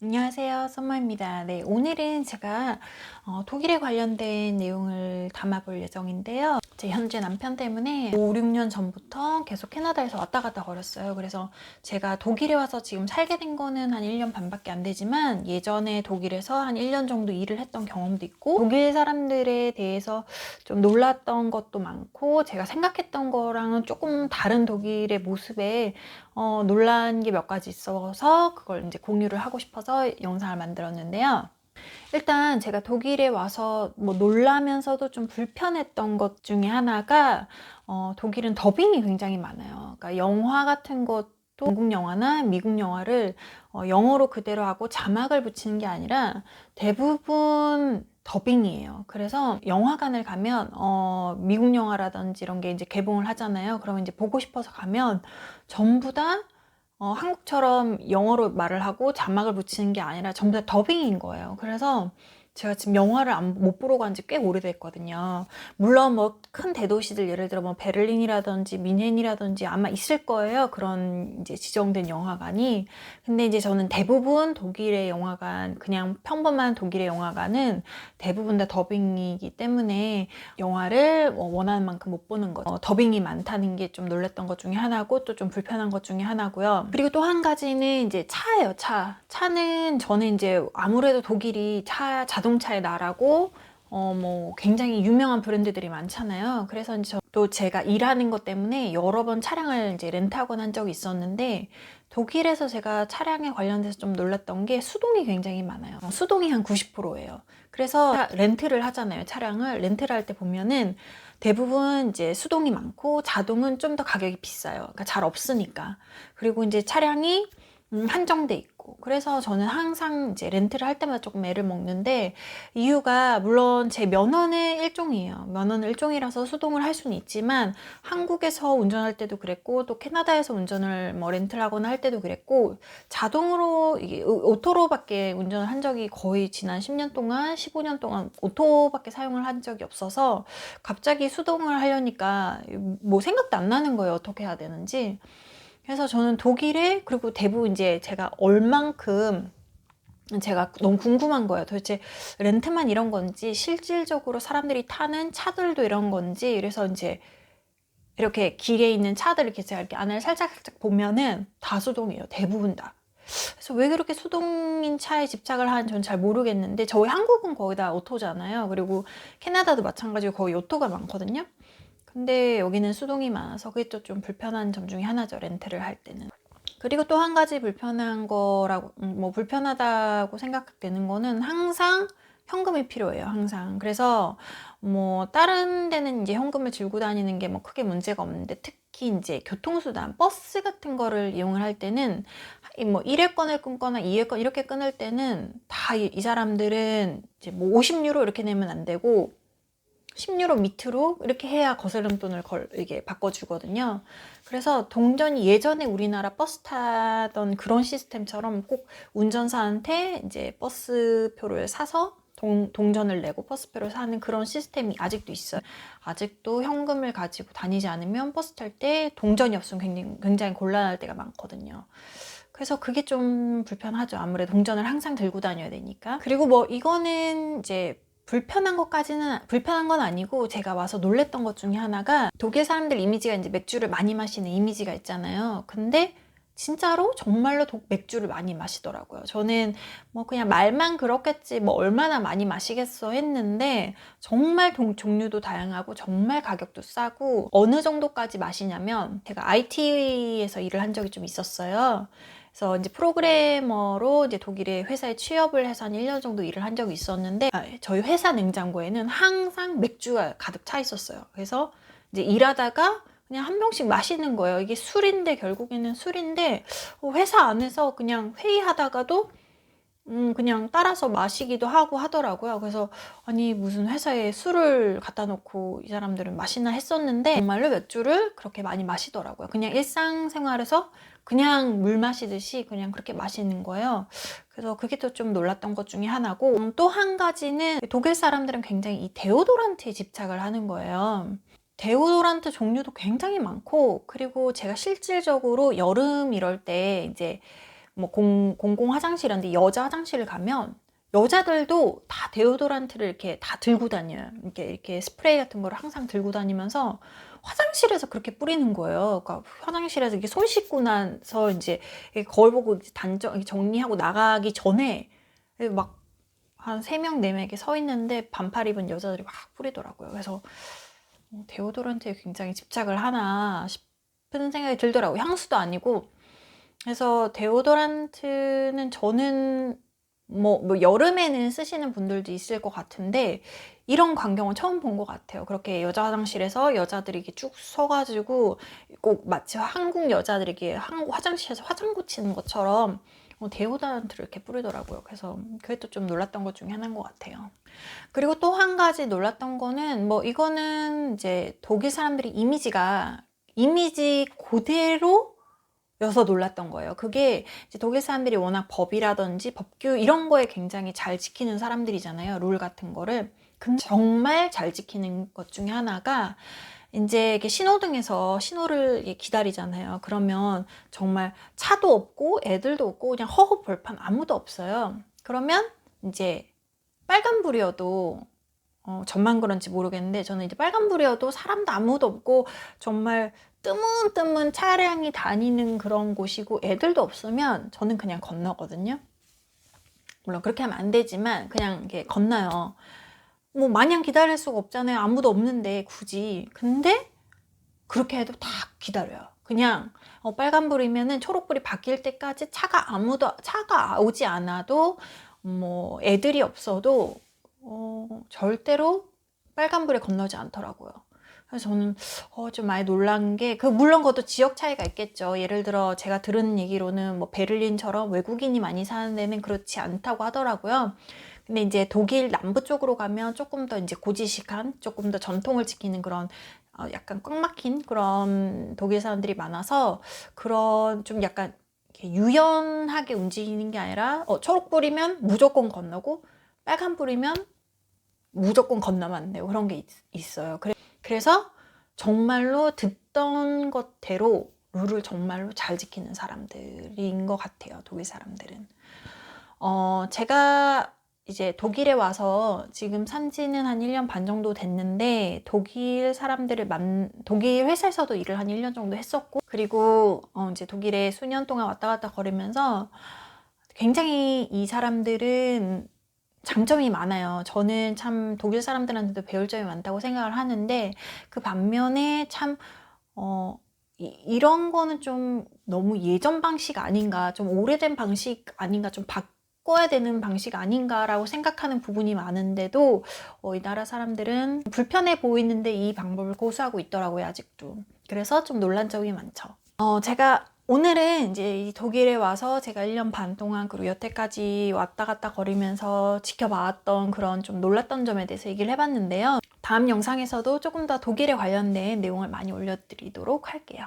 안녕하세요. 썸머입니다. 네, 오늘은 제가 독일에 관련된 내용을 담아볼 예정인데요. 제 현재 남편 때문에 5, 6년 전부터 계속 캐나다에서 왔다 갔다 거렸어요. 그래서 제가 독일에 와서 지금 살게 된 거는 한 1년 반밖에 안 되지만 예전에 독일에서 한 1년 정도 일을 했던 경험도 있고 독일 사람들에 대해서 좀 놀랐던 것도 많고 제가 생각했던 거랑은 조금 다른 독일의 모습에 놀란 게 몇 가지 있어서 그걸 이제 공유를 하고 싶어서 영상을 만들었는데요. 일단 제가 독일에 와서 뭐 놀라면서도 좀 불편했던 것 중에 하나가 독일은 더빙이 굉장히 많아요. 그러니까 영화 같은 것도 한국 영화나 미국 영화를 영어로 그대로 하고 자막을 붙이는 게 아니라 대부분 더빙이에요. 그래서 영화관을 가면 미국 영화라든지 이런 게 이제 개봉을 하잖아요. 그러면 이제 보고 싶어서 가면 전부 다 한국처럼 영어로 말을 하고 자막을 붙이는 게 아니라 전부 다 더빙인 거예요. 그래서 제가 지금 영화를 못 보러 간 지 꽤 오래됐거든요. 물론 뭐 큰 대도시들 예를 들어 뭐 베를린이라든지 뮌헨이라든지 아마 있을 거예요. 그런 이제 지정된 영화관이. 근데 이제 저는 대부분 독일의 영화관, 그냥 평범한 독일의 영화관은 대부분 다 더빙이기 때문에 영화를 원하는 만큼 못 보는 거죠. 더빙이 많다는 게 좀 놀랬던 것 중에 하나고 또 좀 불편한 것 중에 하나고요. 그리고 또 한 가지는 이제 차예요. 차는 저는 이제 아무래도 독일이 자동차의 나라고 뭐 굉장히 유명한 브랜드들이 많잖아요. 그래서 이제 또 제가 일하는 것 때문에 여러 번 차량을 이제 렌트하곤 한 적이 있었는데 독일에서 제가 차량에 관련돼서 좀 놀랐던 게 수동이 굉장히 많아요. 수동이 한 90%예요. 그래서 렌트를 하잖아요. 차량을 렌트를 할 때 보면은 대부분 이제 수동이 많고 자동은 좀 더 가격이 비싸요. 그러니까 잘 없으니까. 그리고 이제 차량이 한정돼 있고. 그래서 저는 항상 이제 렌트를 할 때마다 조금 애를 먹는데 이유가 물론 제 면허는 일종이에요. 면허는 일종이라서 수동을 할 수는 있지만 한국에서 운전할 때도 그랬고 또 캐나다에서 운전을 뭐 렌트를 하거나 할 때도 그랬고 자동으로 이게 오토로밖에 운전을 한 적이 거의 지난 10년 동안 15년 동안 오토밖에 사용을 한 적이 없어서 갑자기 수동을 하려니까 뭐 생각도 안 나는 거예요. 어떻게 해야 되는지. 그래서 저는 독일에 그리고 대부분 이제 제가 얼만큼 제가 너무 궁금한 거예요. 도대체 렌트만 이런 건지 실질적으로 사람들이 타는 차들도 이런 건지. 그래서 이제 이렇게 길에 있는 차들 이렇게 제가 이렇게 안을 살짝 보면은 다 수동이에요. 대부분 다. 그래서 왜 그렇게 수동인 차에 집착을 하는지 전 잘 모르겠는데 저희 한국은 거의 다 오토잖아요. 그리고 캐나다도 마찬가지로 거의 오토가 많거든요. 근데 여기는 수동이 많아서 그게 또 좀 불편한 점 중에 하나죠. 렌트를 할 때는. 그리고 또 한 가지 불편한 거라고, 뭐 불편하다고 생각되는 거는 항상 현금이 필요해요. 항상. 그래서 뭐 다른 데는 이제 현금을 들고 다니는 게 뭐 크게 문제가 없는데 특히 이제 교통수단, 버스 같은 거를 이용을 할 때는 뭐 1회권을 끊거나 2회권 이렇게 끊을 때는 다 이 사람들은 이제 뭐 50유로 이렇게 내면 안 되고 10유로 밑으로 이렇게 해야 거스름돈을 이게 바꿔주거든요. 그래서 동전이 예전에 우리나라 버스 타던 그런 시스템처럼 꼭 운전사한테 이제 버스표를 사서 동전을 내고 버스표를 사는 그런 시스템이 아직도 있어요. 아직도 현금을 가지고 다니지 않으면 버스 탈 때 동전이 없으면 굉장히 곤란할 때가 많거든요. 그래서 그게 좀 불편하죠. 아무래도 동전을 항상 들고 다녀야 되니까. 그리고 뭐 이거는 이제 불편한 건 아니고 제가 와서 놀랬던 것 중에 하나가 독일 사람들 이미지가 이제 맥주를 많이 마시는 이미지가 있잖아요. 근데 진짜로 정말로 맥주를 많이 마시더라고요. 저는 뭐 그냥 말만 그렇겠지 뭐 얼마나 많이 마시겠어 했는데 정말 종류도 다양하고 정말 가격도 싸고 어느 정도까지 마시냐면 제가 IT에서 일을 한 적이 좀 있었어요. 그래서 이제 프로그래머로 이제 독일의 회사에 취업을 해서 한 1년 정도 일을 한 적이 있었는데 저희 회사 냉장고에는 항상 맥주가 가득 차 있었어요. 그래서 이제 일하다가 그냥 한 병씩 마시는 거예요. 이게 술인데 결국에는 술인데 회사 안에서 그냥 회의하다가도 그냥 따라서 마시기도 하고 하더라고요. 그래서 아니 무슨 회사에 술을 갖다 놓고 이 사람들은 마시나 했었는데 정말로 맥주를 그렇게 많이 마시더라고요. 그냥 일상생활에서 그냥 물 마시듯이 그냥 그렇게 마시는 거예요. 그래서 그게 또 좀 놀랐던 것 중에 하나고 또 한 가지는 독일 사람들은 굉장히 이 데오도란트에 집착을 하는 거예요. 데오도란트 종류도 굉장히 많고 그리고 제가 실질적으로 여름 이럴 때 이제 뭐 공공 화장실인데 여자 화장실을 가면 여자들도 다 데오도란트를 이렇게 다 들고 다녀요. 이렇게 스프레이 같은 거를 항상 들고 다니면서 화장실에서 그렇게 뿌리는 거예요. 그러니까 화장실에서 이렇게 손 씻고 나서 이제 거울 보고 정리하고 나가기 전에 막 한 3명, 4명 이렇게 서 있는데 반팔 입은 여자들이 막 뿌리더라고요. 그래서 데오도란트에 굉장히 집착을 하나 싶은 생각이 들더라고요. 향수도 아니고. 그래서 데오도란트는 저는 뭐 여름에는 쓰시는 분들도 있을 것 같은데 이런 광경은 처음 본 것 같아요. 그렇게 여자 화장실에서 여자들이 이렇게 쭉 서가지고 꼭 마치 한국 여자들이 이렇게 화장실에서 화장 고치는 것처럼 데오도란트를 이렇게 뿌리더라고요. 그래서 그게 또 좀 놀랐던 것 중에 하나인 것 같아요. 그리고 또 한 가지 놀랐던 거는 뭐 이거는 이제 독일 사람들이 이미지 그대로 여서 놀랐던 거예요. 그게 이제 독일 사람들이 워낙 법이라든지 법규 이런 거에 굉장히 잘 지키는 사람들이잖아요. 룰 같은 거를. 근데 정말 잘 지키는 것 중에 하나가 이제 이렇게 신호등에서 신호를 기다리잖아요. 그러면 정말 차도 없고 애들도 없고 그냥 허허벌판 아무도 없어요. 그러면 이제 빨간불이어도 저만 그런지 모르겠는데 저는 이제 빨간불이어도 사람도 아무도 없고 정말 뜨문뜨문 차량이 다니는 그런 곳이고 애들도 없으면 저는 그냥 건너거든요. 물론 그렇게 하면 안 되지만 그냥 이렇게 건너요. 뭐 마냥 기다릴 수가 없잖아요. 아무도 없는데 굳이. 근데 그렇게 해도 다 기다려요. 그냥 빨간불이면은 초록불이 바뀔 때까지 차가 오지 않아도 뭐 애들이 없어도 절대로 빨간불에 건너지 않더라고요. 그래서 저는 좀 많이 놀란 게 물론 그것도 지역 차이가 있겠죠. 예를 들어 제가 들은 얘기로는 뭐 베를린처럼 외국인이 많이 사는 데는 그렇지 않다고 하더라고요. 근데 이제 독일 남부 쪽으로 가면 조금 더 이제 고지식한, 조금 더 전통을 지키는 그런 약간 꽉 막힌 그런 독일 사람들이 많아서 그런 좀 약간 이렇게 유연하게 움직이는 게 아니라 초록불이면 무조건 건너고 빨간불이면 무조건 건너면 안 돼요. 그런 게 있어요. 그래서 정말로 듣던 것대로 룰을 정말로 잘 지키는 사람들인 것 같아요. 독일 사람들은. 제가 이제 독일에 와서 지금 산지는 한 1년 반 정도 됐는데 독일 회사에서도 일을 한 1년 정도 했었고 그리고 이제 독일에 수년 동안 왔다 갔다 거리면서 굉장히 이 사람들은 장점이 많아요. 저는 참 독일 사람들한테도 배울 점이 많다고 생각을 하는데 그 반면에 참 이런 거는 좀 너무 예전 방식 아닌가, 좀 오래된 방식 아닌가, 좀 바꿔야 되는 방식 아닌가라고 생각하는 부분이 많은데도 이 나라 사람들은 불편해 보이는데 이 방법을 고수하고 있더라고요, 아직도. 그래서 좀 놀란 점이 많죠. 제가 오늘은 이제 이 독일에 와서 제가 1년 반 동안 그리고 여태까지 왔다 갔다 거리면서 지켜봤던 그런 좀 놀랐던 점에 대해서 얘기를 해봤는데요. 다음 영상에서도 조금 더 독일에 관련된 내용을 많이 올려드리도록 할게요.